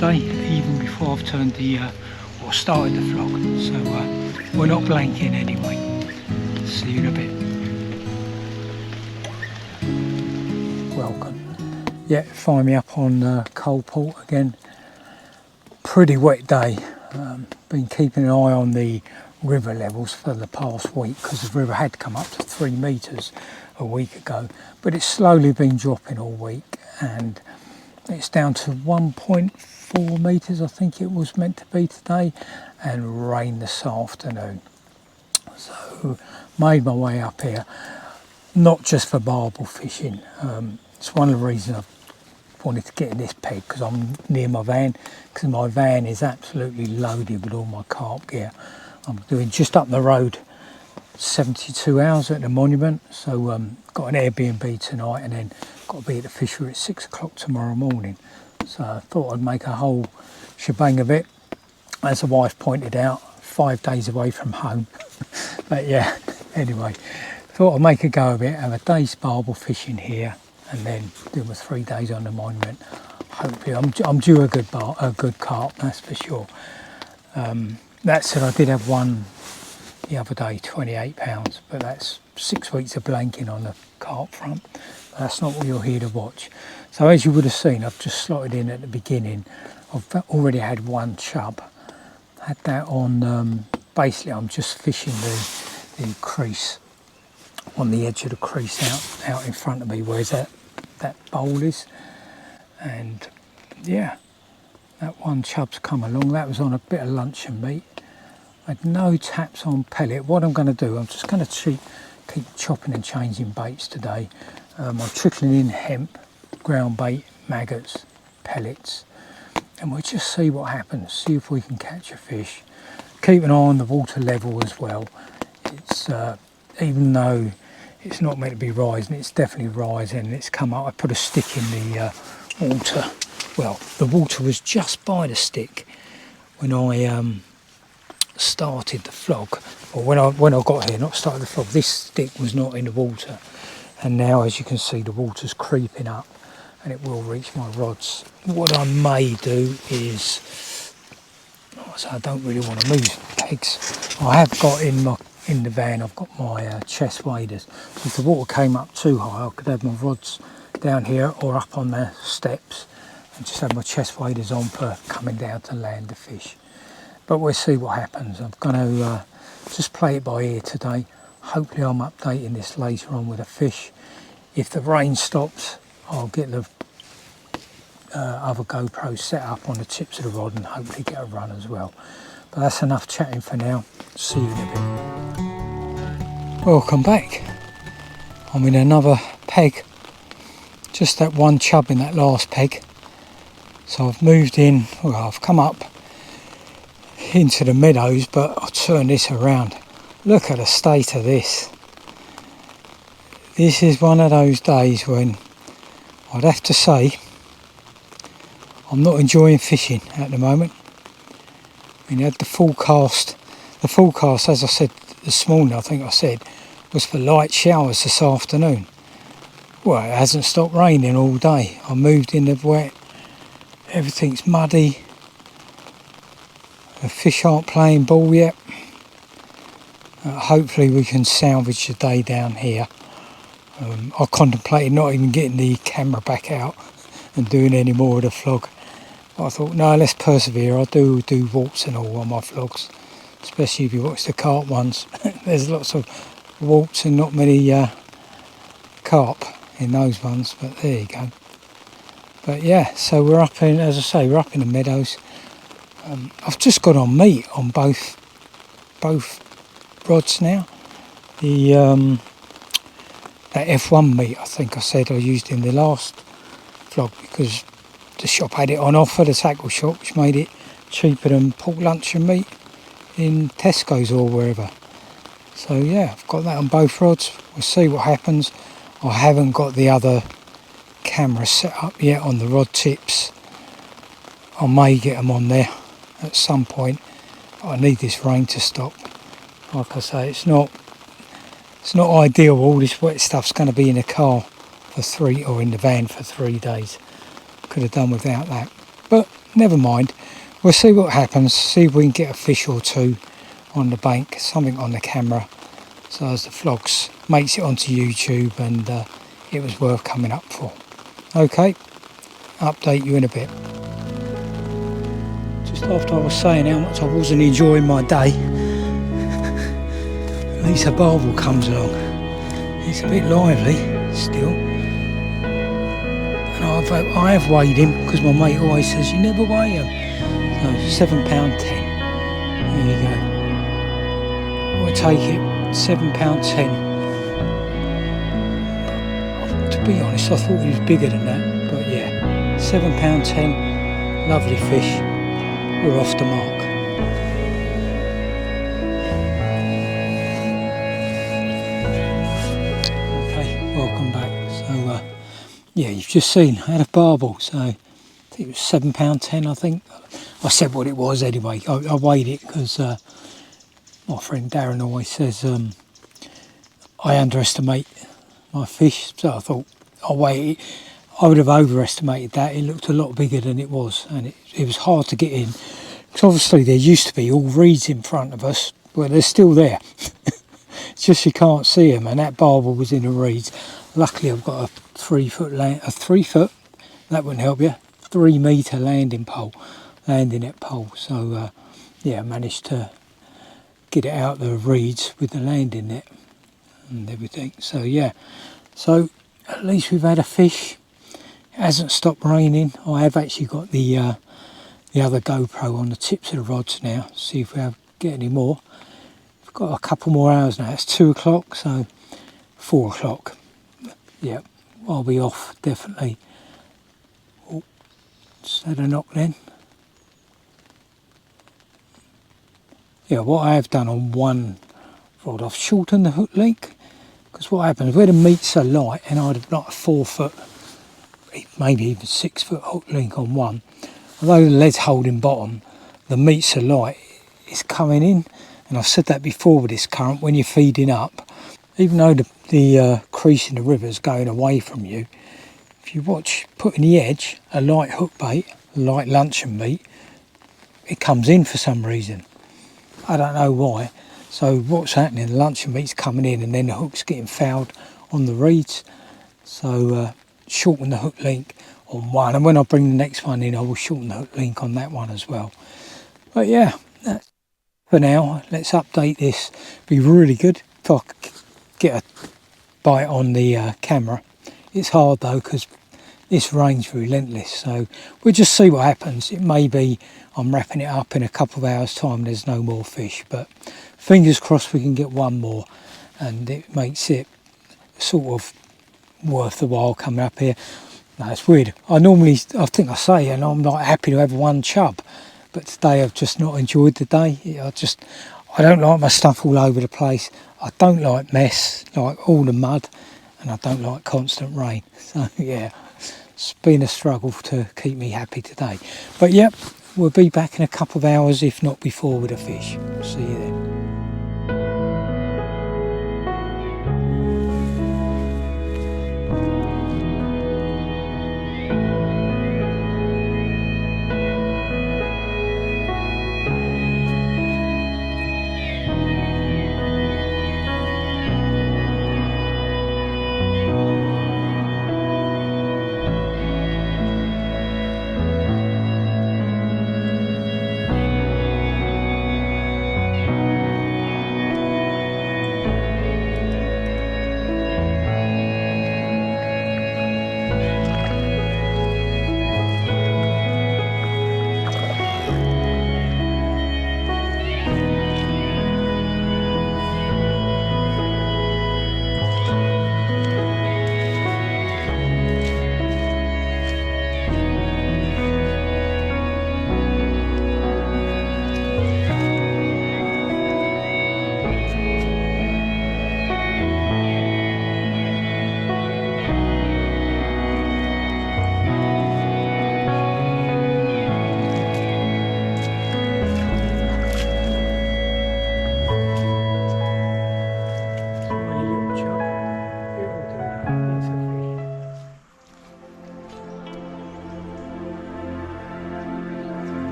today, even before I've turned the or started the vlog. So we're not blanking anyway. See you in a bit. Welcome. Yeah, find me up on Coalport again. Pretty wet day. Been keeping an eye on the river levels for the past week because the river had come up to 3 metres a week ago, but it's slowly been dropping all week, and it's down to 1.4 metres I think it was meant to be today, and rain this afternoon. So made my way up here, not just for barbel fishing. It's one of the reasons I've wanted to get in this peg, because I'm near my van, because my van is absolutely loaded with all my carp gear. I'm doing just up the road 72 hours at the monument, so got an Airbnb tonight and then got to be at the fishery at 6 o'clock tomorrow morning. So I thought I'd make a whole shebang of it. As the wife pointed out, 5 days away from home. But yeah, anyway, thought I'd make a go of it, have a day's barbel fishing here and then do my 3 days on the monument. Hopefully I'm due a good carp, that's for sure. That said, I did have one the other day, 28 pounds, but that's 6 weeks of blanking on the carp front. That's not what you're here to watch. So as you would have seen, I've just slotted in at the beginning. I've already had one chub. Had that on, basically I'm just fishing the crease, on the edge of the crease out in front of me, where that bowl is. And yeah, that one chub's come along. That was on a bit of luncheon meat. I had no taps on pellet. What I'm going to do, I'm just going to keep chopping and changing baits today. I'm trickling in hemp, ground bait, maggots, pellets, and we'll just see what happens, see if we can catch a fish. Keep an eye on the water level as well. It's even though it's not meant to be rising, it's definitely rising, and it's come up. I put a stick in the water. Well, the water was just by the stick when I started the flog, or when I got here, not started the flog. This stick was not in the water, and now as you can see the water's creeping up and it will reach my rods. What I may do is, so I don't really want to move pegs, I have got in the van, I've got my chest waders. If the water came up too high, I could have my rods down here or up on the steps and just have my chest waders on for coming down to land the fish. But we'll see what happens. I'm going to just play it by ear today. Hopefully I'm updating this later on with a fish. If the rain stops, I'll get the other GoPro set up on the tips of the rod and hopefully get a run as well. But that's enough chatting for now. See you in a bit. Welcome back. I'm in another peg. Just that one chub in that last peg. So I've moved in, well, I've come up into the meadows, but I'll turn this around. Look at the state of this. This is one of those days when I'd have to say I'm not enjoying fishing at the moment. I mean, had the forecast, as I said this morning, I think I said, was for light showers this afternoon. Well, it hasn't stopped raining all day. I moved in the wet, everything's muddy. The fish aren't playing ball yet. Hopefully we can salvage the day down here. I contemplated not even getting the camera back out and doing any more of the vlog. But I thought, no, let's persevere. I do walks and all on my vlogs, especially if you watch the carp ones. There's lots of walks and not many carp in those ones, but there you go. But yeah, so we're up in, as I say, we're up in the meadows. I've just got on meat on both rods now. The that F1 meat, I think I said I used in the last vlog, because the shop had it on offer, the tackle shop, which made it cheaper than pork luncheon meat in Tesco's or wherever. So yeah, I've got that on both rods. We'll see what happens. I haven't got the other camera set up yet on the rod tips. I may get them on there at some point, but I need this rain to stop. Like I say, it's not ideal. All this wet stuff's going to be in the car for in the van for 3 days. Could have done without that, but never mind. We'll see what happens, see if we can get a fish or two on the bank, something on the camera, so as the vlogs makes it onto YouTube, and it was worth coming up for. Okay, update you in a bit. Just after I was saying how much I wasn't enjoying my day, at least a barbel comes along. It's a bit lively still, and I have weighed him, because my mate always says you never weigh him. So £7.10. There you go. I'll take it. £7.10. To be honest, I thought he was bigger than that, but yeah, £7.10. Lovely fish. We're off the mark. Okay, welcome back. So yeah, you've just seen I had a barbel, so I think it was £7.10. I think I said what it was anyway. I weighed it because my friend Darren always says I underestimate my fish, so I thought I'll weigh it. I would have overestimated that. It looked a lot bigger than it was, and it was hard to get in, because obviously there used to be all reeds in front of us. Well, they're still there. It's just you can't see them, and that barbel was in the reeds. Luckily I've got a 3 foot that wouldn't help you, 3 metre landing net pole, so yeah, I managed to get it out the reeds with the landing net and everything. So yeah, so at least we've had a fish. It hasn't stopped raining. I have actually got the other GoPro on the tips of the rods now, see if we get any more. We've got a couple more hours now. It's 2 o'clock, so 4 o'clock. Yeah, I'll be off definitely. Oh, just had a knock then. Yeah, what I have done on one rod, I've shortened the hook length, because what happens where the meats are light, and I'd have like a 4 foot, maybe even 6 foot hook length on one. Although the lead's holding bottom, the meats are light, it's coming in, and I've said that before with this current, when you're feeding up, even though the crease in the river is going away from you, if you watch putting the edge, a light hook bait, light luncheon meat, it comes in for some reason. I don't know why. So what's happening, the luncheon meat's coming in, and then the hook's getting fouled on the reeds. So shorten the hook length on one, and when I bring the next one in, I will shorten the hook length on that one as well. But yeah, that's for now. Let's update this. Be really good if I could get a bite on the camera. It's hard though, because this rain's relentless, so we'll just see what happens. It may be I'm wrapping it up in a couple of hours time, there's no more fish, but fingers crossed we can get one more, and it makes it sort of worth the while coming up here. No, it's weird. I think I say, and I'm not happy to have one chub, but today I've just not enjoyed the day. I don't like my stuff all over the place. I don't like mess, like all the mud, and I don't like constant rain. So yeah, it's been a struggle to keep me happy today. But yep, we'll be back in a couple of hours, if not before, with a fish. See you then.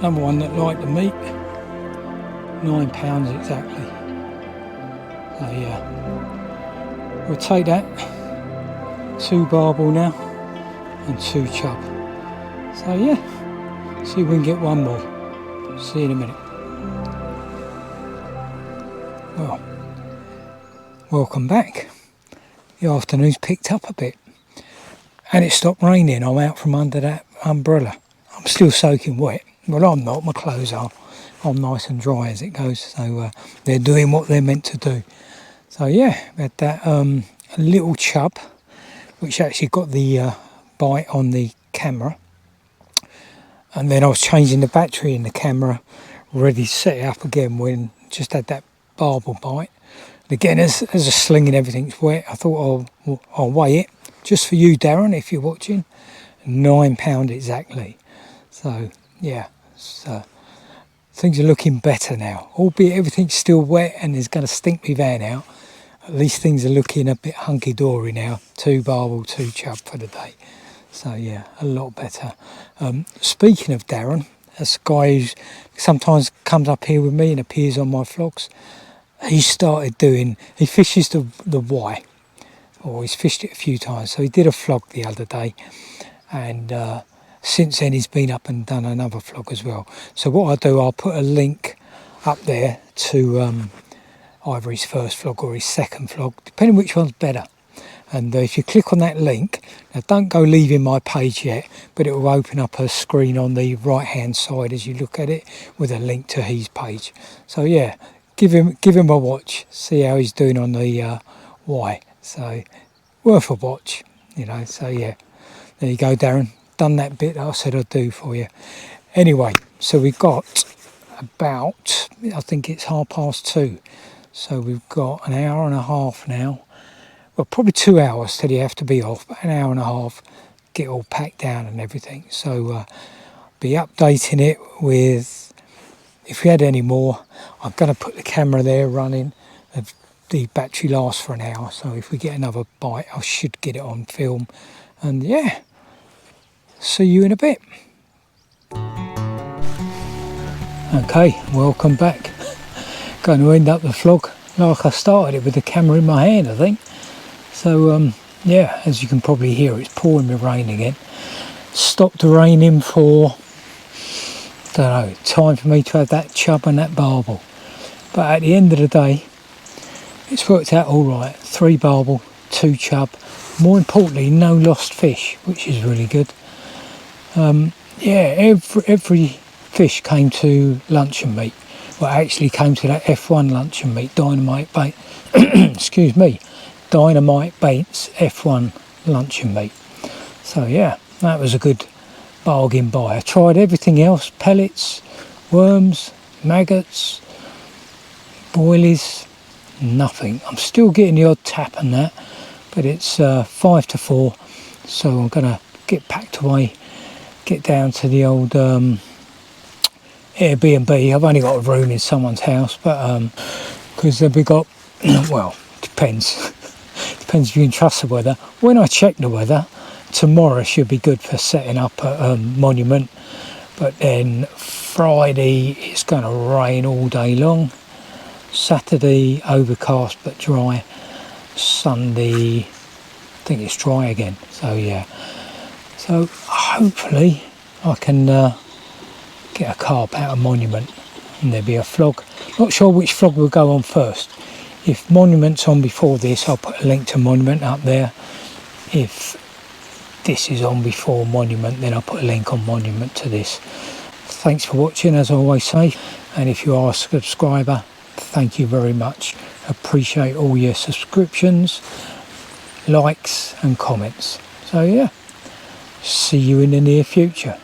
Another one that liked the meat. £9 exactly. So yeah, we'll take that. 2 barbel now and 2 chub. So yeah, see if we can get one more. See you in a minute. Well, welcome back. The afternoon's picked up a bit and it stopped raining. I'm out from under that umbrella. I'm still soaking wet. Well, I'm not, my clothes are. I'm nice and dry as it goes, so they're doing what they're meant to do. So yeah, we had that little chub, which actually got the bite on the camera. And then I was changing the battery in the camera, ready to set it up again when just had that barbel bite. And again, as a sling and everything's wet, I thought I'll weigh it, just for you, Darren, if you're watching. £9 exactly. So yeah, so things are looking better now, albeit everything's still wet and is going to stink me van out. At least things are looking a bit hunky-dory now. 2 barbel, 2 chub for the day. So yeah, a lot better. Speaking of Darren, that's a guy who sometimes comes up here with me and appears on my vlogs. He fishes the Y, or he's fished it a few times. So he did a vlog the other day, and since then he's been up and done another vlog as well. So what I'll do, I'll put a link up there to either his first vlog or his second vlog, depending which one's better. And if you click on that link, now don't go leaving my page yet, but it will open up a screen on the right hand side as you look at it with a link to his page. So yeah, give him a watch, see how he's doing on the Y. So worth a watch, you know. So yeah, there you go, Darren. Done that bit that I said I'd do for you. Anyway, so we've got about, I think it's 2:30. So we've got an hour and a half now. Well, probably 2 hours till you have to be off, but an hour and a half, get all packed down and everything. So be updating it with, if we had any more, I'm going to put the camera there running. The battery lasts for an hour, so if we get another bite, I should get it on film. And yeah, see you in a bit. Okay, welcome back. Going to end up the vlog like I started it, with the camera in my hand, I think. So yeah, as you can probably hear, it's pouring with rain again. Stopped the raining for, don't know, time for me to have that chub and that barbel. But at the end of the day, it's worked out all right. 3 barbel, 2 chub. More importantly, no lost fish, which is really good. Yeah, every fish came to luncheon meat. Well, actually came to that F1 luncheon meat, Dynamite Bait. Excuse me. Dynamite Baits F1 luncheon meat. So yeah, that was a good bargain buy. I tried everything else, pellets, worms, maggots, boilies, nothing. I'm still getting the odd tap on that, but it's 5 to 4, so I'm gonna get packed away, get down to the old Airbnb. I've only got a room in someone's house, but because we got, well, depends if you can trust the weather. When I check the weather, tomorrow should be good for setting up a monument, but then Friday it's going to rain all day long. Saturday overcast but dry. Sunday I think it's dry again. So yeah, so hopefully I can get a carp out of monument and there'll be a vlog. Not sure which vlog will go on first. If Monument's on before this, I'll put a link to Monument up there. If this is on before Monument, then I'll put a link on Monument to this. Thanks for watching, as I always say, and if you are a subscriber, thank you very much. Appreciate all your subscriptions, likes and comments. So yeah, see you in the near future.